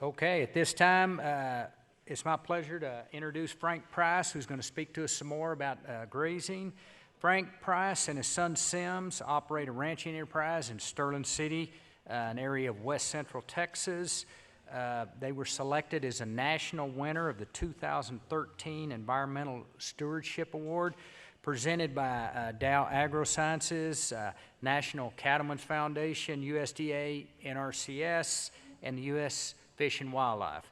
Okay, at this time, it's my pleasure to introduce Frank Price, who's going to speak to us some more about grazing. Frank Price and his son Sims operate a ranching enterprise in Sterling City, an area of west central Texas. They were selected as a national winner of the 2013 Environmental Stewardship Award, presented by Dow AgroSciences, National Cattlemen's Foundation, USDA, NRCS, and the U.S. Fish and Wildlife.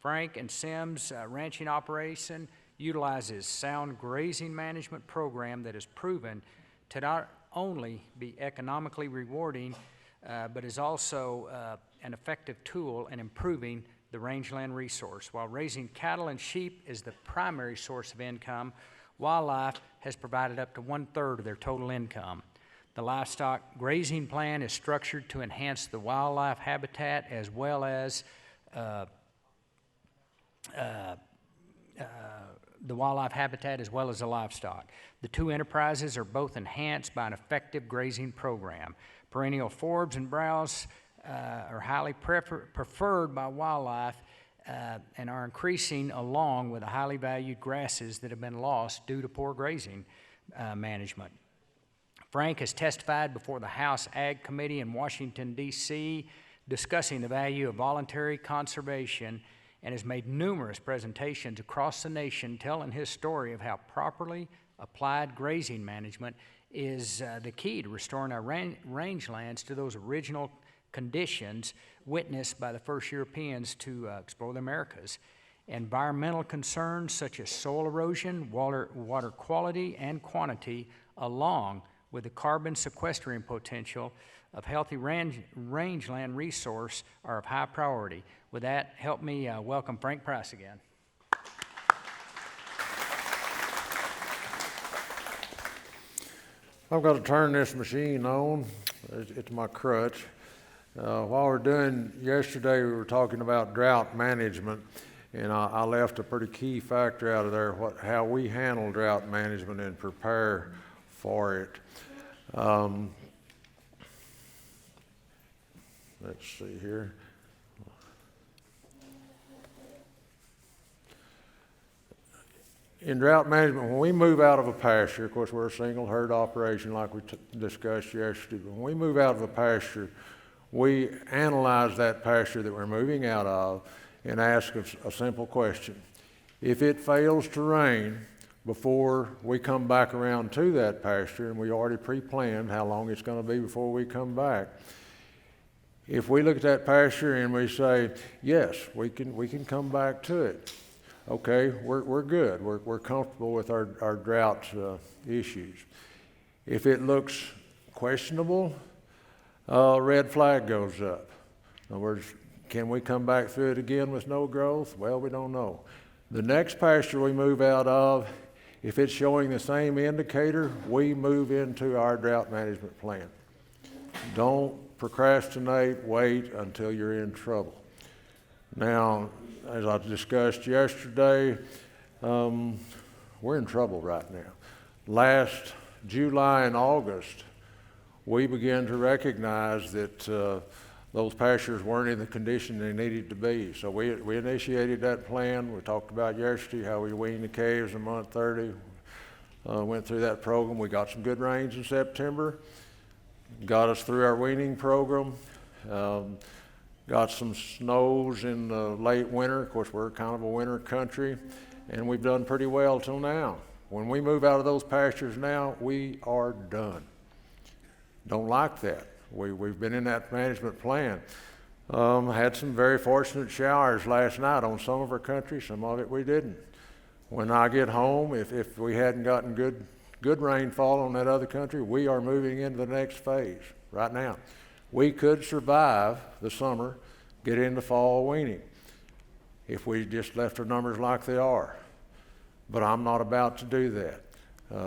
Frank and Sims' ranching operation utilizes sound grazing management program that is proven to not only be economically rewarding, but is also an effective tool in improving the rangeland resource. While raising cattle and sheep is the primary source of income, wildlife has provided up to 1/3 of their total income. The livestock grazing plan is structured to enhance the wildlife habitat as well as the livestock. The two enterprises are both enhanced by an effective grazing program. Perennial forbs and browse are highly preferred by wildlife and are increasing along with the highly valued grasses that have been lost due to poor grazing management. Frank has testified before the House Ag Committee in Washington, D.C., discussing the value of voluntary conservation, and has made numerous presentations across the nation telling his story of how properly applied grazing management is the key to restoring our rangelands to those original conditions witnessed by the first Europeans to explore the Americas. Environmental concerns such as soil erosion, water quality and quantity, along with the carbon sequestering potential of healthy rangeland resource are of high priority. With that, help me welcome Frank Price again. I've got to turn this machine on. It's my crutch. While we're doing, yesterday we were talking about drought management, and I left a pretty key factor out of there, how we handle drought management and prepare for it. Let's see here. In drought management, when we move out of a pasture, of course we're a single herd operation like we discussed yesterday, but when we move out of a pasture, we analyze that pasture that we're moving out of and ask a simple question. If it fails to rain before we come back around to that pasture, and we already pre-planned how long it's going to be before we come back, if we look at that pasture and we say, yes, we can come back to it, okay, we're good. We're comfortable with our drought issues. If it looks questionable, red flag goes up. In other words, can we come back through it again with no growth? Well, we don't know. The next pasture we move out of, if it's showing the same indicator, we move into our drought management plan. Don't procrastinate, wait until you're in trouble. Now, as I discussed yesterday, we're in trouble right now. Last July and August, we began to recognize that those pastures weren't in the condition they needed to be. So we initiated that plan. We talked about yesterday how we weaned the calves in month 30. Went through that program. We got some good rains in September. Got us through our weaning program. Got some snows in the late winter. Of course, we're kind of a winter country, and we've done pretty well till now. When we move out of those pastures now, we are done. Don't like that. We've been in that management plan. Had some very fortunate showers last night on some of our country, some of it we didn't. When I get home, if we hadn't gotten good rainfall on that other country, we are moving into the next phase right now. We could survive the summer, get into fall weaning, if we just left our numbers like they are. But I'm not about to do that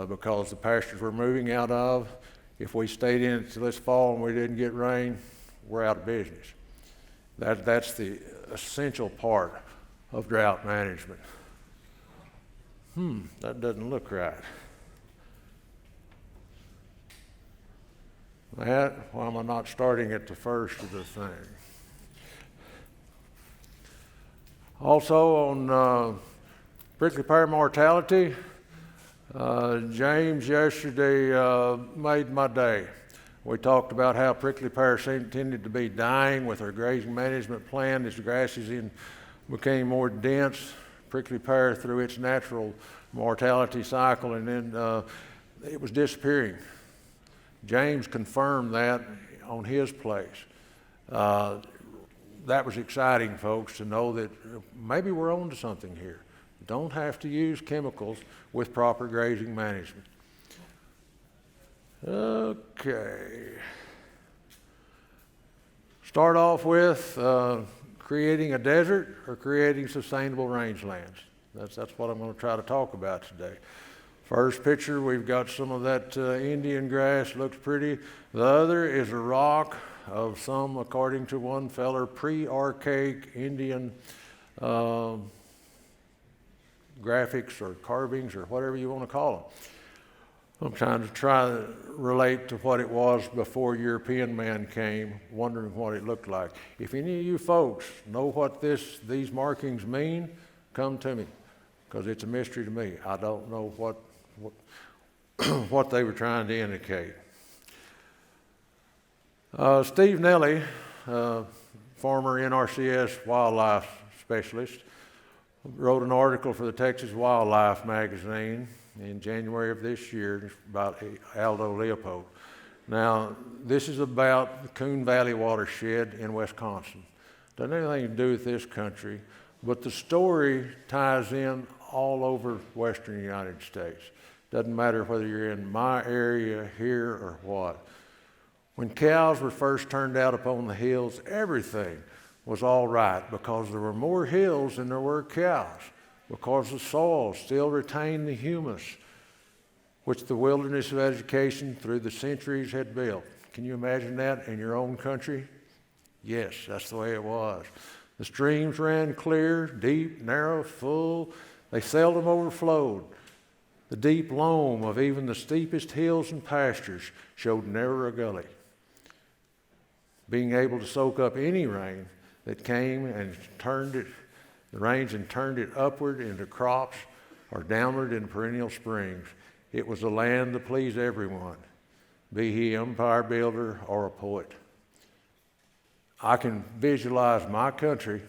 because the pastures we're moving out of, if we stayed in it till this fall and we didn't get rain, we're out of business. That's the essential part of drought management. That doesn't look right. Why am I not starting at the first of the thing? Also on prickly pear mortality, James yesterday made my day. We talked about how prickly pear tended to be dying with our grazing management plan as the grasses became more dense. Prickly pear through its natural mortality cycle, and then it was disappearing. James confirmed that on his place. That was exciting, folks, to know that maybe we're on to something here. Don't have to use chemicals with proper grazing management. Okay. Start off with creating a desert or creating sustainable rangelands. That's what I'm going to try to talk about today. First picture, we've got some of that Indian grass, looks pretty. The other is a rock of some, according to one feller, pre-archaic Indian graphics or carvings or whatever you want to call them. I'm trying to relate to what it was before European man came, wondering what it looked like. If any of you folks know what these markings mean, come to me, because it's a mystery to me. I don't know what they were trying to indicate. Steve Nelly, former NRCS wildlife specialist, wrote an article for the Texas Wildlife magazine in January of this year about Aldo Leopold. Now, this is about the Coon Valley watershed in Wisconsin. Doesn't have anything to do with this country, but the story ties in all over western United States. Doesn't matter whether you're in my area here or what. When cows were first turned out upon the hills, everything was all right because there were more hills than there were cows, because the soil still retained the humus which the wilderness of education through the centuries had built. Can you imagine that in your own country? Yes, that's the way it was. The streams ran clear, deep, narrow, full. They seldom overflowed. The deep loam of even the steepest hills and pastures showed never a gully. Being able to soak up any rain that came and turned it upward into crops or downward into perennial springs. It was a land to please everyone, be he empire builder or a poet. I can visualize my country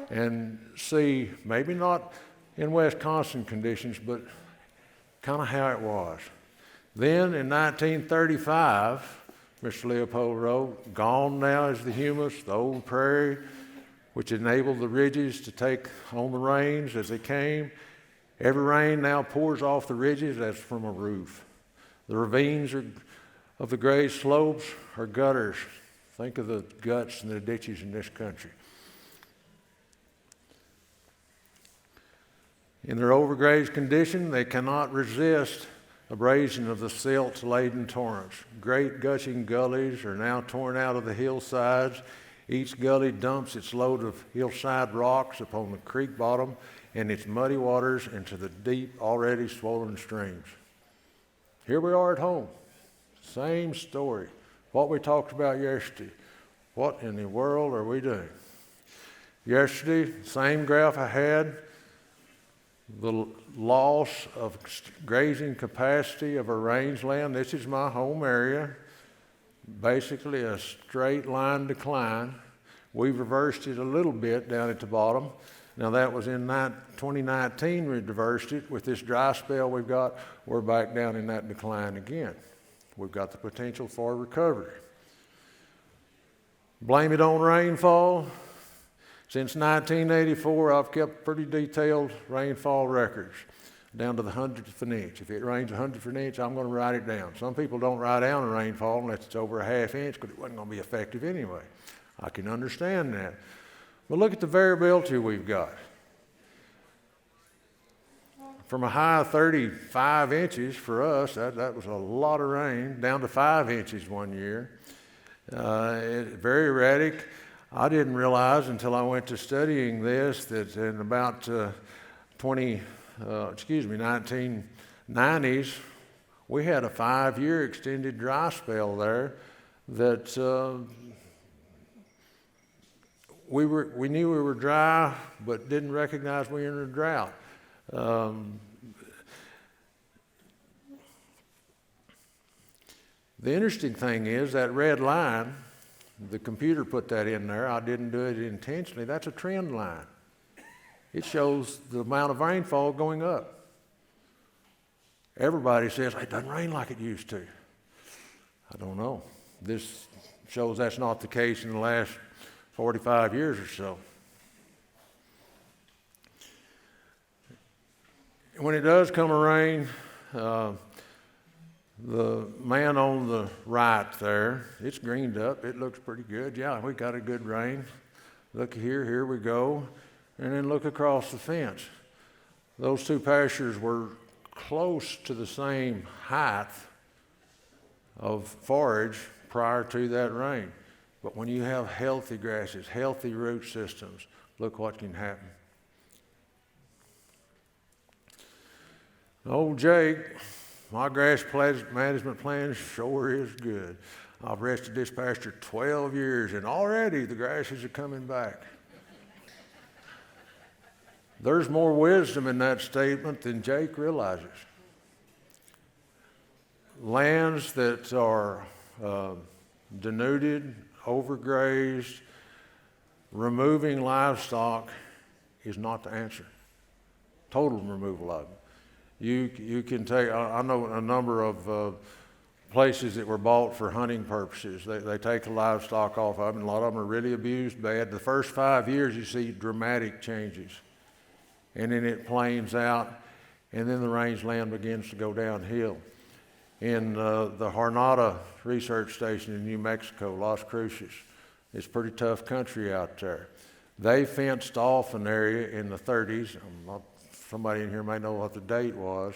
and see, maybe not in Wisconsin conditions, but kind of how it was. Then in 1935, Mr. Leopold wrote, gone now is the humus, the old prairie, which enabled the ridges to take on the rains as they came. Every rain now pours off the ridges as from a roof. The ravines of the grazed slopes are gutters. Think of the guts and the ditches in this country. In their overgrazed condition, they cannot resist abrasion of the silt-laden torrents. Great gushing gullies are now torn out of the hillsides. Each gully dumps its load of hillside rocks upon the creek bottom and its muddy waters into the deep, already swollen streams. Here we are at home. Same story. What we talked about yesterday. What in the world are we doing? Yesterday, same graph I had, the loss of grazing capacity of a rangeland. This is my home area. Basically a straight line decline. We've reversed it a little bit down at the bottom. Now that was in 2019 we reversed it. With this dry spell we've got, we're back down in that decline again. We've got the potential for recovery. Blame it on rainfall. Since 1984, I've kept pretty detailed rainfall records down to the 100th of an inch. If it rains 100th of an inch, I'm going to write it down. Some people don't write down the rainfall unless it's over a half inch because it wasn't going to be effective anyway. I can understand that. But look at the variability we've got. From a high of 35 inches for us, that was a lot of rain, down to 5 inches one year. Very erratic. I didn't realize until I went to studying this that in about 1990s, we had a 5-year extended dry spell there that we knew we were dry, but didn't recognize we were in a drought. The interesting thing is that red line, the computer put that in there. I didn't do it intentionally. That's a trend line. It shows the amount of rainfall going up. Everybody says, it doesn't rain like it used to. I don't know. This shows that's not the case in the last 45 years or so. When it does come a rain, the man on the right there, it's greened up. It looks pretty good. Yeah, we got a good rain. Look here we go. And then look across the fence. Those two pastures were close to the same height of forage prior to that rain. But when you have healthy grasses, healthy root systems, look what can happen. Old Jake, my grass management plan sure is good. I've rested this pasture 12 years and already the grasses are coming back. There's more wisdom in that statement than Jake realizes. Lands that are denuded, overgrazed, removing livestock is not the answer. Total removal of them. You can take, I know a number of places that were bought for hunting purposes. They take the livestock off of them, and a lot of them are really abused bad. The first 5 years you see dramatic changes. And then it planes out, and then the rangeland begins to go downhill. In the Jornada Research Station in New Mexico, Las Cruces, it's pretty tough country out there. They fenced off an area in the 30s. Somebody in here may know what the date was.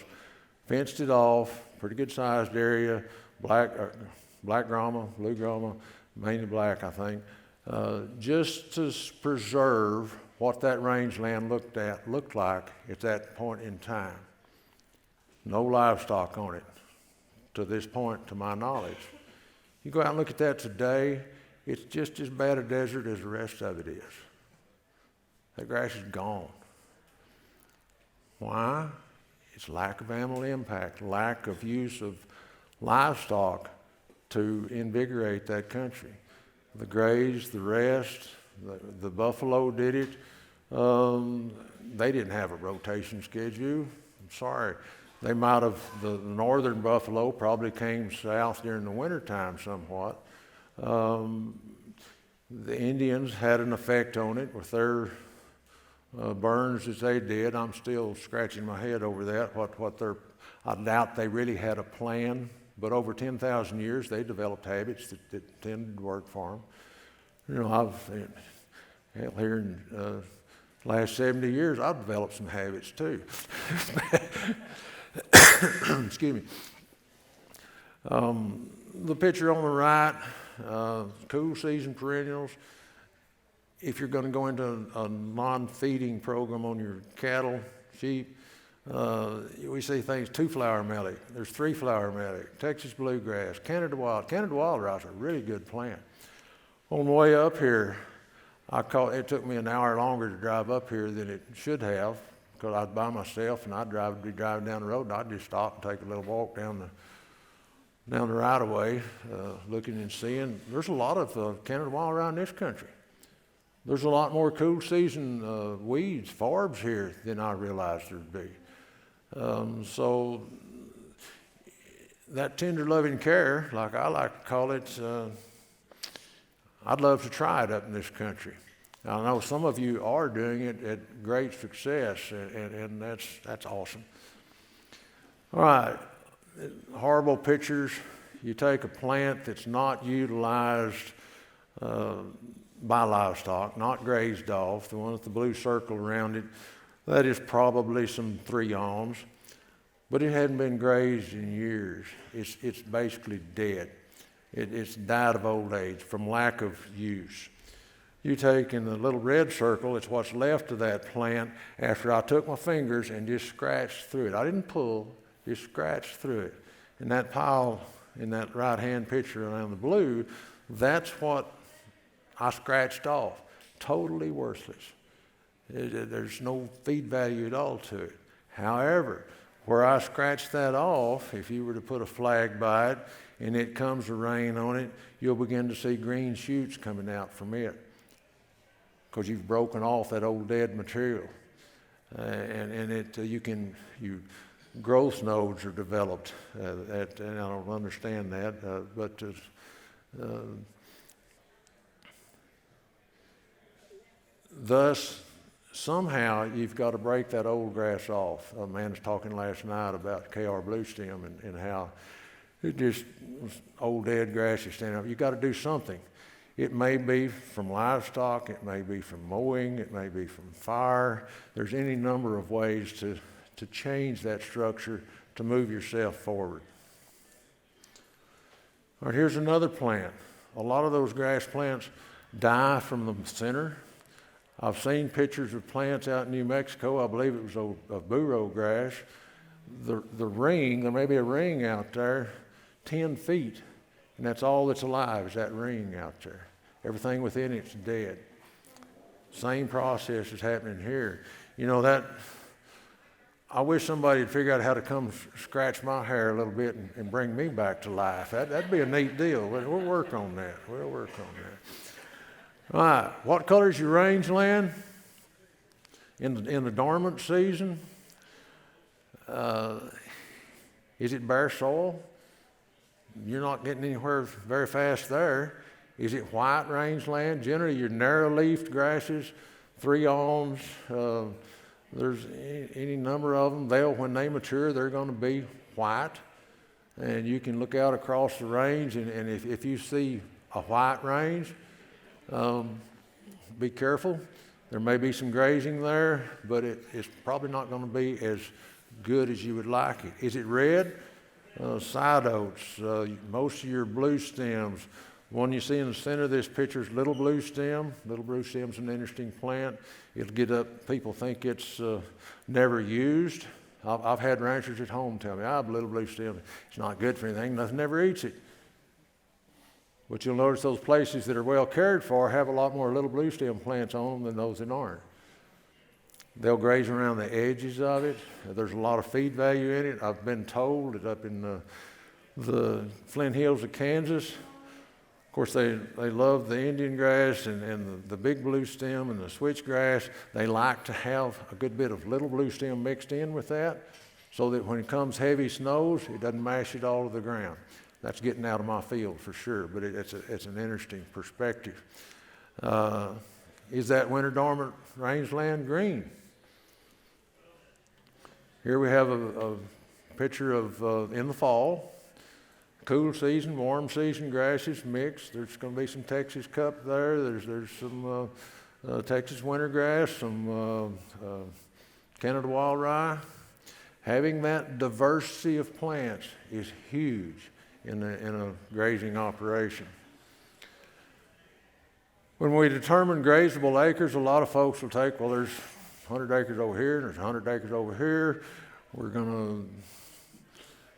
Fenced it off, pretty good sized area, black grama, blue grama, mainly black, I think, just to preserve what that rangeland looked like at that point in time. No livestock on it to this point, to my knowledge. You go out and look at that today, it's just as bad a desert as the rest of it is. That grass is gone. Why? It's lack of animal impact, lack of use of livestock to invigorate that country. The grays, the rest, the buffalo did it. They didn't have a rotation schedule. I'm sorry. They might have, the northern buffalo probably came south during the wintertime somewhat. The Indians had an effect on it with their burns as they did. I'm still scratching my head over that. I doubt they really had a plan, but over 10,000 years they developed habits that tended to work for them. You know, here in the last 70 years, I've developed some habits too. Excuse me. The picture on the right, cool season perennials. If you're going to go into a non-feeding program on your cattle, sheep, we see things, 2-flower melic, there's 3-flower melic, Texas bluegrass, Canada wild. Canada wild rice, a really good plant. On the way up here, it took me an hour longer to drive up here than it should have, because I was by myself and I'd be driving down the road and I'd just stop and take a little walk down the right of way, looking and seeing. There's a lot of Canada wild around this country. There's a lot more cool season weeds, forbs here than I realized there'd be. So that tender loving care, like I like to call it, I'd love to try it up in this country. Now, I know some of you are doing it at great success, and that's awesome. All right, horrible pictures. You take a plant that's not utilized by livestock, not grazed off, the one with the blue circle around it, that is probably some 3 awns, but it hadn't been grazed in years. It's basically dead. It's died of old age from lack of use. You take in the little red circle, it's what's left of that plant after I took my fingers and just scratched through it. I didn't pull, just scratched through it. And that pile in that right-hand picture around the blue, that's what I scratched off. totally worthless. There's no feed value at all to it. However, where I scratch that off, if you were to put a flag by it and it comes to rain on it, you'll begin to see green shoots coming out from it because you've broken off that old dead material. Growth nodes are developed, and I don't understand that, but thus, somehow you've got to break that old grass off. A man was talking last night about KR blue stem and how it just was old dead grass is standing up. You've got to do something. It may be from livestock, it may be from mowing, it may be from fire. There's any number of ways to change that structure to move yourself forward. All right, here's another plant. A lot of those grass plants die from the center. I've seen pictures of plants out in New Mexico. I believe it was a burro grass. The ring, there may be a ring out there 10 feet, and that's all that's alive is that ring out there. Everything within it's dead. Same process is happening here. You know, that I wish somebody would figure out how to come scratch my hair a little bit and bring me back to life. That'd be a neat deal. We'll work on that. We'll work on that. All right, what color is your rangeland in the dormant season? Is it bare soil? You're not getting anywhere very fast there. Is it white rangeland? Generally, your narrow-leafed grasses, 3 alms, there's any number of them. When they mature, they're going to be white. And you can look out across the range, and if you see a white range, be careful. There may be some grazing there, but it's probably not going to be as good as you would like it. Is it red? Side oats, most of your blue stems. One you see in the center of this picture is little blue stem. Little blue stem's an interesting plant. It'll get up, people think it's never used. I've had ranchers at home tell me, little blue stem, it's not good for anything, nothing ever eats it. But you'll notice those places that are well cared for have a lot more little blue stem plants on them than those that aren't. They'll graze around the edges of it. There's a lot of feed value in it. I've been told that up in the Flint Hills of Kansas, of course, they love the Indian grass and the big blue stem and the switchgrass. They like to have a good bit of little blue stem mixed in with that so that when it comes heavy snows, it doesn't mash it all to the ground. That's getting out of my field for sure, but it's an interesting perspective. Is that winter dormant rangeland green? Here we have a picture of in the fall. Cool season, warm season grasses mixed. There's going to be some Texas cup there. There's some Texas winter grass, some Canada wild rye. Having that diversity of plants is huge in a grazing operation. When we determine grazable acres, a lot of folks will take, well, there's 100 acres over here, and there's 100 acres over here. We're going to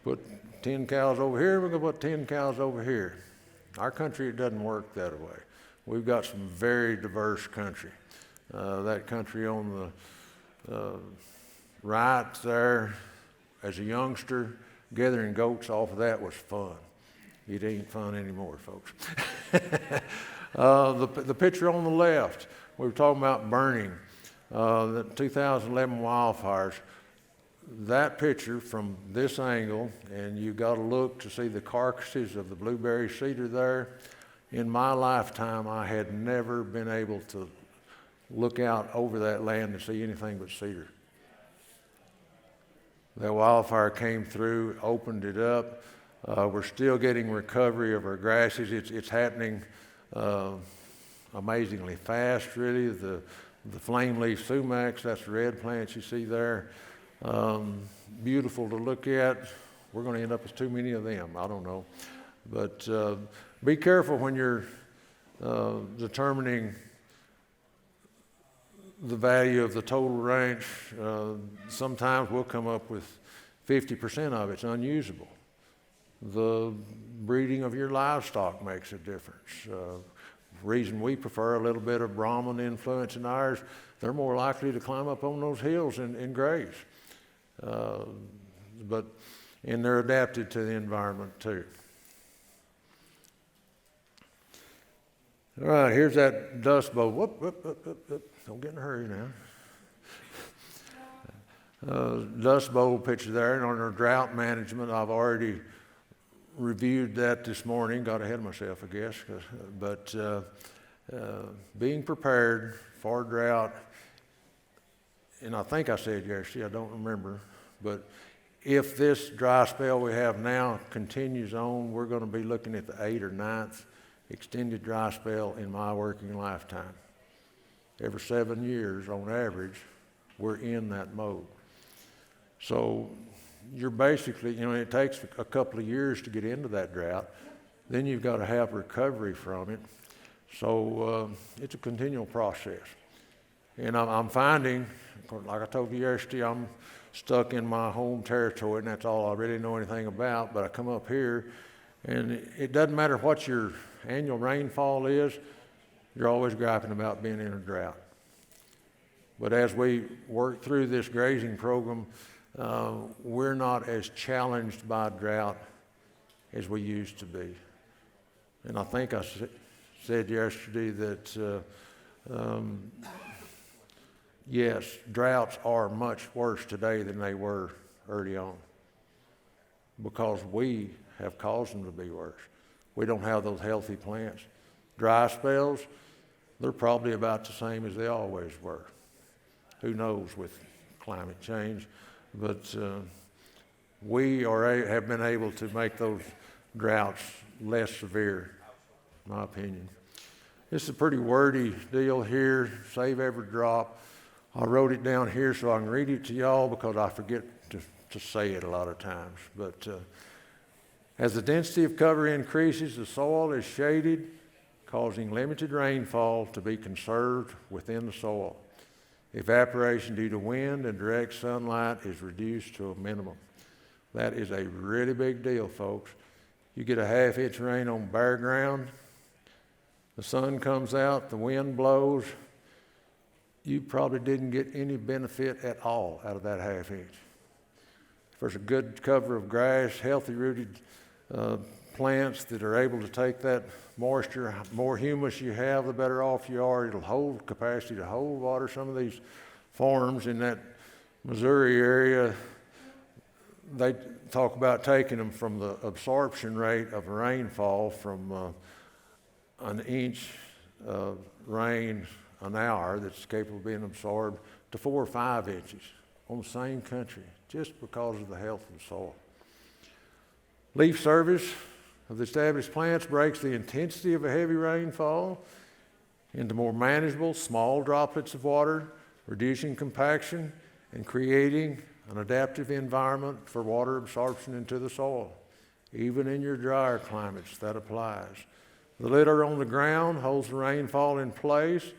put 10 cows over here, we're going to put 10 cows over here. Our country, it doesn't work that way. We've got some very diverse country. That country on the right there, as a youngster, gathering goats off of that was fun. It ain't fun anymore, folks. The picture on the left, we were talking about burning, the 2011 wildfires. That picture from this angle, and you've got to look to see the carcasses of the blueberry cedar there. In my lifetime, I had never been able to look out over that land and see anything but cedar. That wildfire came through, opened it up. We're still getting recovery of our grasses. It's happening amazingly fast, really. The flame leaf sumacs, that's the red plants you see there. Beautiful to look at. We're going to end up with too many of them. I don't know. But be careful when you're determining the value of the total ranch. Sometimes we'll come up with 50% of it's unusable. The breeding of your livestock makes a difference. reason we prefer a little bit of Brahman influence in ours, they're more likely to climb up on those hills and graze. And they're adapted to the environment too. All right, here's that dust bowl. Whoop, whoop, whoop, whoop, whoop. Don't get in a hurry now. Dust bowl picture there, and on our drought management, I've already reviewed that this morning. Got ahead of myself, I guess. But being prepared for drought, and I think I said yesterday, I don't remember, but if this dry spell we have now continues on, we're going to be looking at the 8th or 9th extended dry spell in my working lifetime. Every 7 years, on average, we're in that mode. So you're basically, it takes a couple of years to get into that drought. Then you've got to have recovery from it. So it's a continual process. And I'm finding, like I told you yesterday, I'm stuck in my home territory, and that's all I really know anything about. But I come up here, and it doesn't matter what your annual rainfall is, you're always griping about being in a drought. But as we work through this grazing program, we're not as challenged by drought as we used to be. And I think I said yesterday that, yes, droughts are much worse today than they were early on because we have caused them to be worse. We don't have those healthy plants. Dry spells, they're probably about the same as they always were. Who knows with climate change, but we have been able to make those droughts less severe, in my opinion. This is a pretty wordy deal here, save every drop. I wrote it down here so I can read it to y'all because I forget to say it a lot of times. But as the density of cover increases, the soil is shaded, causing limited rainfall to be conserved within the soil. Evaporation due to wind and direct sunlight is reduced to a minimum. That is a really big deal, folks. You get a 1/2 inch rain on bare ground, the sun comes out, the wind blows, you probably didn't get any benefit at all out of that 1/2 inch. If there's a good cover of grass, healthy rooted plants that are able to take that moisture, more humus you have, the better off you are. It'll hold capacity to hold water. Some of these farms in that Missouri area, they talk about taking them from the absorption rate of rainfall from an inch of rain an hour that's capable of being absorbed to 4 or 5 inches on the same country just because of the health of the soil. Leaf service of the established plants breaks the intensity of a heavy rainfall into more manageable small droplets of water, reducing compaction and creating an adaptive environment for water absorption into the soil. Even in your drier climates, that applies. The litter on the ground holds the rainfall in place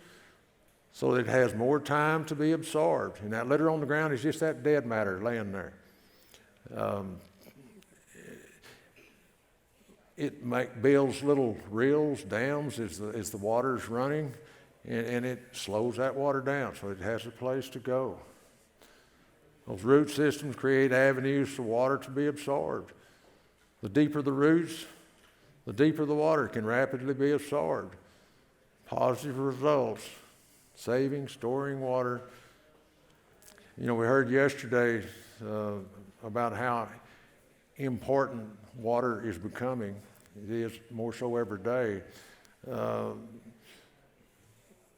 so that it has more time to be absorbed. And that litter on the ground is just that dead matter laying there. It builds little rills, dams as the water's running, and it slows that water down so it has a place to go. Those root systems create avenues for water to be absorbed. The deeper the roots, the deeper the water can rapidly be absorbed. Positive results, saving, storing water. We heard yesterday about how important water is becoming. It is more so every day.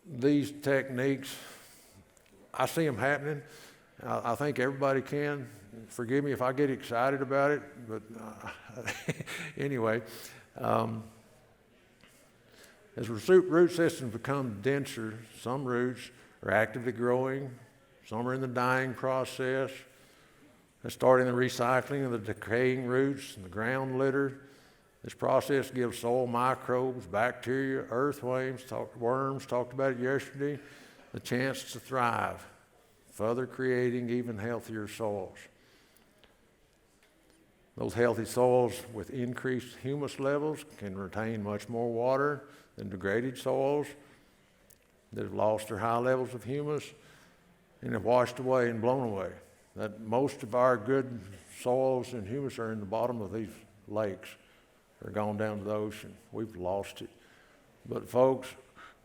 These techniques, I see them happening. I think everybody can. Forgive me if I get excited about it, but anyway. As root systems become denser, some roots are actively growing, some are in the dying process. They're starting the recycling of the decaying roots and the ground litter. This process gives soil microbes, bacteria, earthworms, worms, talked about it yesterday, the chance to thrive, further creating even healthier soils. Those healthy soils with increased humus levels can retain much more water than degraded soils that have lost their high levels of humus and have washed away and blown away. That most of our good soils and humus are in the bottom of these lakes. They're gone down to the ocean. We've lost it. But folks,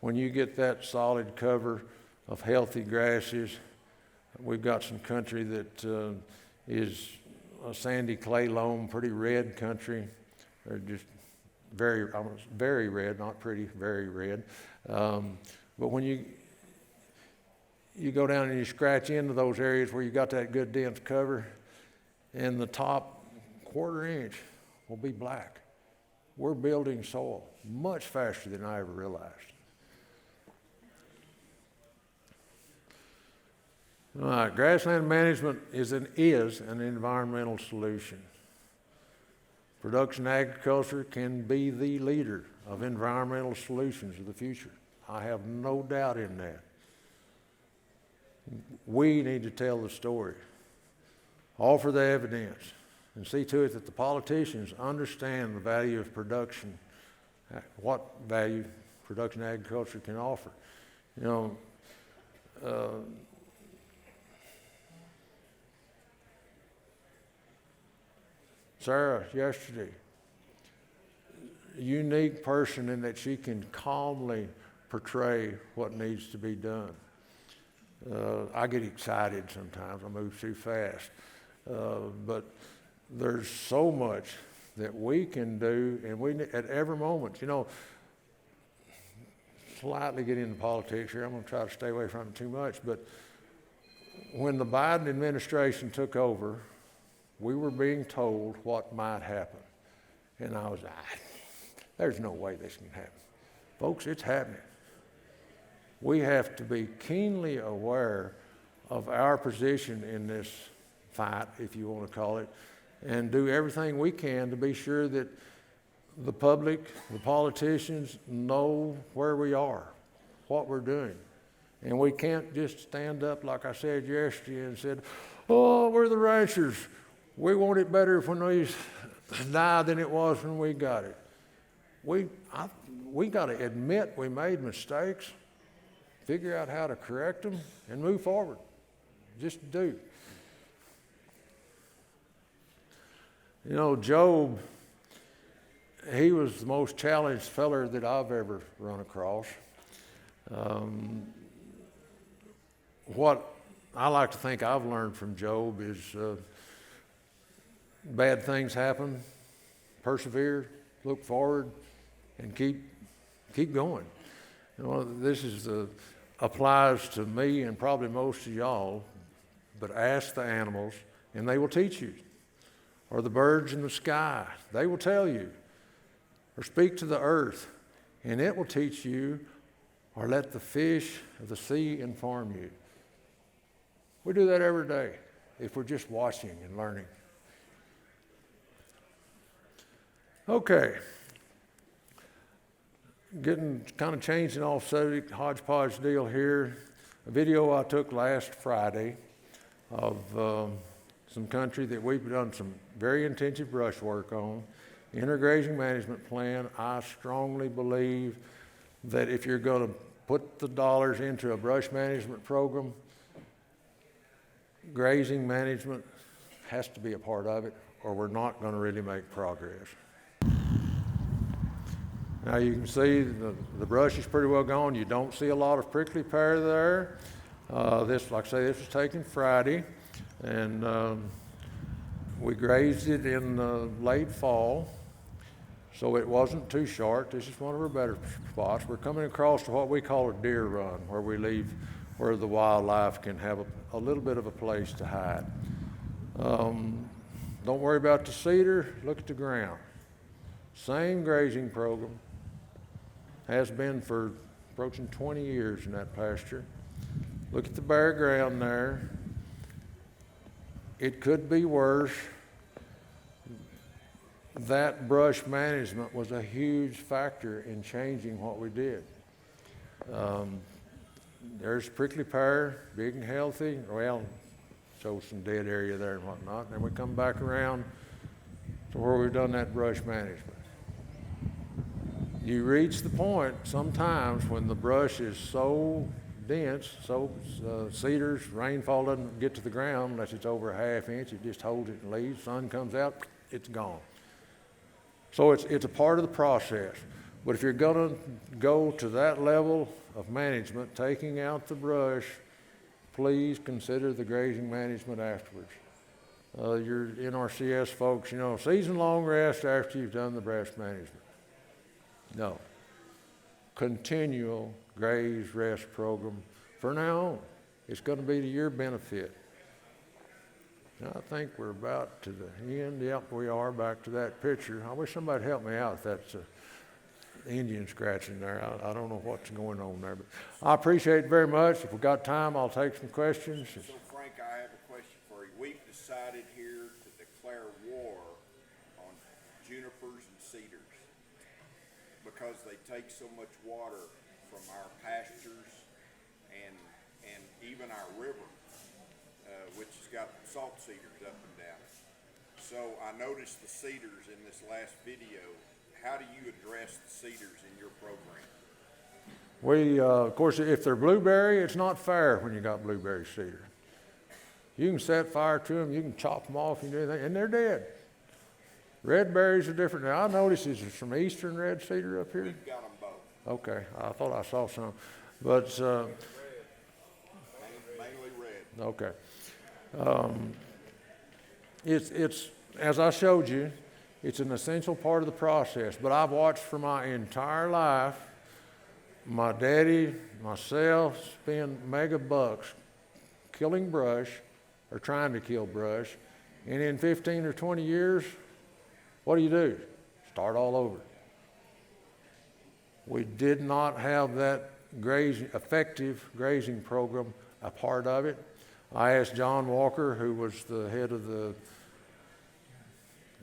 when you get that solid cover of healthy grasses, we've got some country that is a sandy clay loam, pretty red country. They're just very red, not pretty, very red. But when you go down and you scratch into those areas where you got that good dense cover, and the top quarter inch will be black. We're building soil much faster than I ever realized. All right, grassland management is an environmental solution. Production agriculture can be the leader of environmental solutions of the future. I have no doubt in that. We need to tell the story, offer the evidence, and see to it that the politicians understand the value of production, what value production agriculture can offer. You know, Sarah yesterday, a unique person in that she can calmly portray what needs to be done. I get excited sometimes, I move too fast. But there's so much that we can do, and we at every moment, you know, slightly get into politics here. I'm going to try to stay away from it too much. But when the Biden administration took over, we were being told what might happen. And I was like, there's no way this can happen. Folks, it's happening. We have to be keenly aware of our position in this fight, if you want to call it, and do everything we can to be sure that the public, the politicians know where we are, what we're doing. And we can't just stand up, like I said yesterday, and said, oh, we're the ranchers. We want it better when we die than it was when we got it. We got to admit we made mistakes, figure out how to correct them, and move forward. Just do. You know, Job, he was the most challenged feller that I've ever run across. What I like to think I've learned from Job is bad things happen, persevere, look forward, and keep going. You know, this applies to me and probably most of y'all, but ask the animals and they will teach you. Or the birds in the sky, they will tell you. Or speak to the earth and it will teach you, or let the fish of the sea inform you. We do that every day if we're just watching and learning. Okay. Getting kind of changing off subject, hodgepodge deal here. A video I took last Friday of some country that we've done some very intensive brush work on. Intergrazing management plan. I strongly believe that if you're going to put the dollars into a brush management program, grazing management has to be a part of it, or we're not going to really make progress. Now you can see the brush is pretty well gone. You don't see a lot of prickly pear there. This, like I say, this was taken Friday, and we grazed it in late fall, so it wasn't too short. This is one of our better spots. We're coming across to what we call a deer run, where the wildlife can have a little bit of a place to hide. Don't worry about the cedar. Look at the ground. Same grazing program. Has been for approaching 20 years in that pasture. Look at the bare ground there. It could be worse. That brush management was a huge factor in changing what we did. There's prickly pear, big and healthy. Well, shows some dead area there and whatnot. Then we come back around to where we've done that brush management. You reach the point sometimes when the brush is so dense, so cedars, rainfall doesn't get to the ground unless it's over a ½ inch, it just holds it and leaves, sun comes out, it's gone. So it's a part of the process. But if you're gonna go to that level of management, taking out the brush, please consider the grazing management afterwards. Your NRCS folks, you know, season-long rest after you've done the brush management. No. Continual graze rest program for now on. It's going to be to your benefit. And I think we're about to the end. Yep, we are back to that picture. I wish somebody would help me out if that's Indian scratching there. I don't know what's going on there, but I appreciate it very much. If we've got time, I'll take some questions. So Frank, I have a question for you. We've decided here to declare war on junipers and cedars because they take so much water from our pastures and even our river, which has got salt cedars up and down it. So I noticed the cedars in this last video. How do you address the cedars in your program? We, of course, if they're blueberry, it's not fair when you got blueberry cedar. You can set fire to them, you can chop them off, you can do anything, and they're dead. Red berries are different. Now, I noticed is there some eastern red cedar up here? We've got them both. Okay, I thought I saw some, but, Mainly red. okay. It's, as I showed you, it's an essential part of the process, but I've watched for my entire life my daddy, myself spend mega bucks killing brush or trying to kill brush, and in 15 or 20 years, what do? Start all over. We did not have that effective grazing program a part of it. I asked John Walker, who was the head of the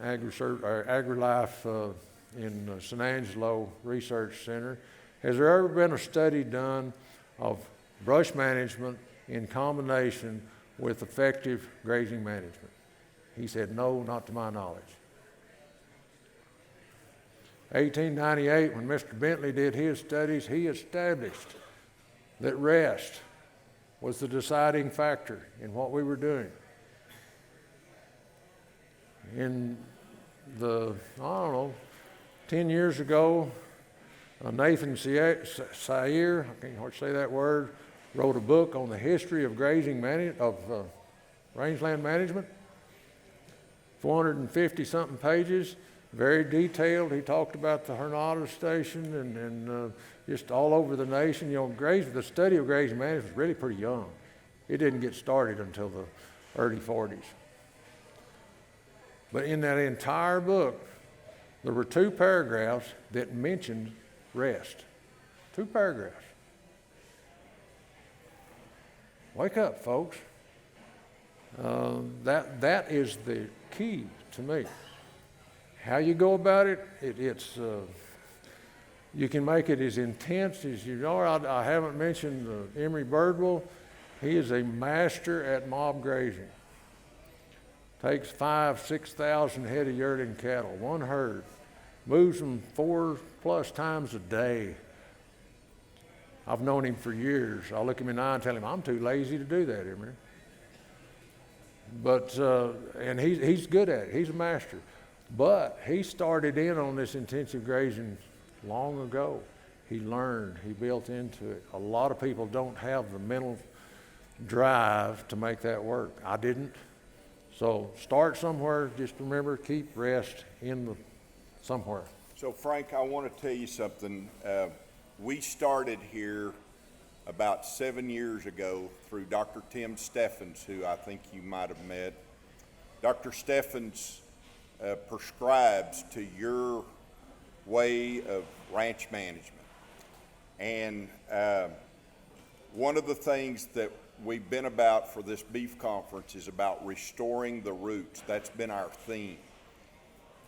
Agrilife in San Angelo Research Center, has there ever been a study done of brush management in combination with effective grazing management? He said, no, not to my knowledge. 1898, when Mr. Bentley did his studies, he established that rest was the deciding factor in what we were doing. In the, 10 years ago, Nathan Sayer, I can't hardly say that word, wrote a book on the history of rangeland management, 450-something pages, very detailed. He talked about the Hernado Station and just all over the nation. You know, the study of grazing management was really pretty young. It didn't get started until the early 40s. But in that entire book, there were 2 paragraphs that mentioned rest. 2 paragraphs. Wake up, folks. That is the key to me. How you go about it, you can make it as intense as you know. I haven't mentioned Emory Birdwell. He is a master at mob grazing. Takes 5,000-6,000 head of yearling cattle, one herd, moves them 4+ times a day. I've known him for years. I'll look him in the eye and tell him, I'm too lazy to do that, Emory. But, and he's good at it. He's a master. But he started in on this intensive grazing long ago. He learned, he built into it. A lot of people don't have the mental drive to make that work. I didn't. So start somewhere. Just remember, keep rest somewhere. So Frank, I want to tell you something. We started here about 7 years ago through Dr. Tim Steffens, who I think you might have met. Dr. Steffens prescribes to your way of ranch management. And one of the things that we've been about for this beef conference is about restoring the roots. That's been our theme.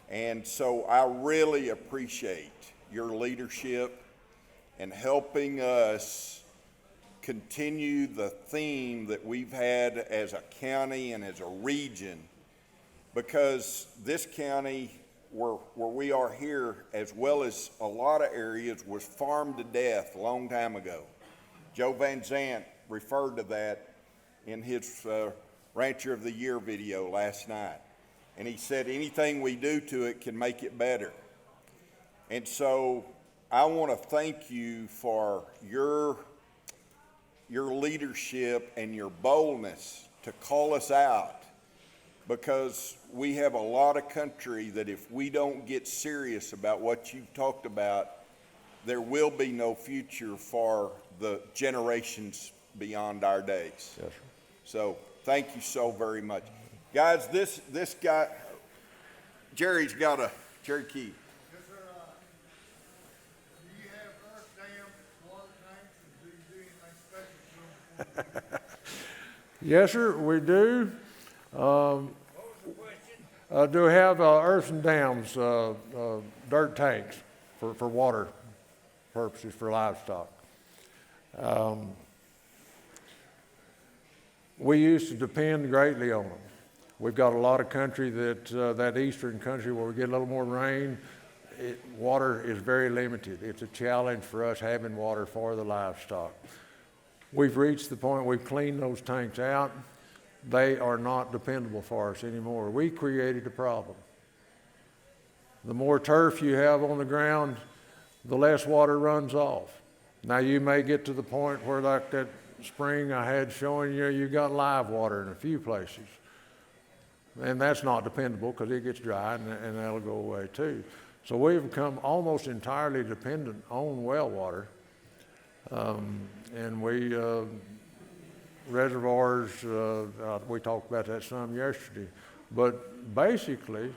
And so I really appreciate your leadership and helping us continue the theme that we've had as a county and as a region, because this county where we are here, as well as a lot of areas, was farmed to death a long time ago. Joe Van Zant referred to that in his Rancher of the Year video last night. And he said anything we do to it can make it better. And so I want to thank you for your leadership and your boldness to call us out, because we have a lot of country that if we don't get serious about what you've talked about, there will be no future for the generations beyond our days. Yes, sir. So thank you so very much. Guys, this guy, Jerry Key. Yes, sir. Do you have earth dams, water tanks, and do you do anything special to them? Yes, sir, we do. What was the question? Do we have earth and dams, dirt tanks for water purposes for livestock? We used to depend greatly on them. We've got a lot of country that eastern country where we get a little more rain, water is very limited. It's a challenge for us having water for the livestock. We've reached the point we've cleaned those tanks out. They are not dependable for us anymore. We created a problem. The more turf you have on the ground, the less water runs off. Now you may get to the point where, like that spring I had showing you got live water in a few places. And that's not dependable because it gets dry and that'll go away too. So we've become almost entirely dependent on well water. And we, reservoirs, we talked about that some yesterday. But basically,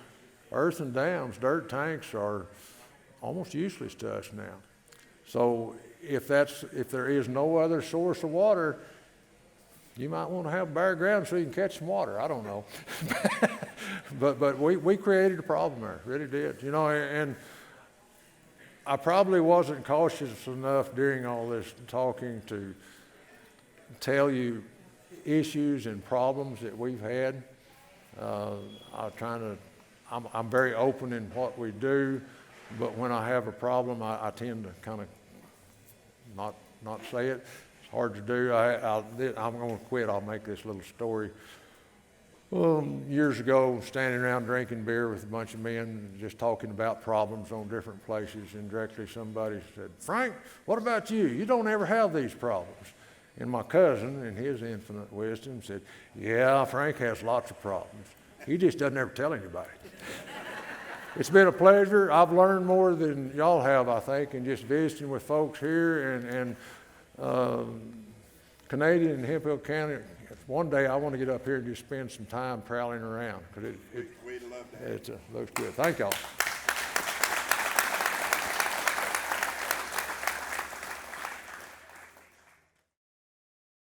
earthen dams, dirt tanks are almost useless to us now. So if there is no other source of water, you might want to have bare ground so you can catch some water. I don't know. but we created a problem there, really did. You know, and I probably wasn't cautious enough during all this talking to tell you issues and problems that we've had. I'm very open in what we do, but when I have a problem, I tend to kind of not say it. It's hard to do. I'm going to quit. I'll make this little story. Years ago, standing around drinking beer with a bunch of men, just talking about problems on different places, and directly somebody said, "Frank, what about you? You don't ever have these problems." And my cousin, in his infinite wisdom, said, "Yeah, Frank has lots of problems. He just doesn't ever tell anybody." It's been a pleasure. I've learned more than y'all have, I think, in just visiting with folks here and Canadian and Hemphill County. One day I want to get up here and just spend some time prowling around because We'd love to have it looks good. Thank y'all.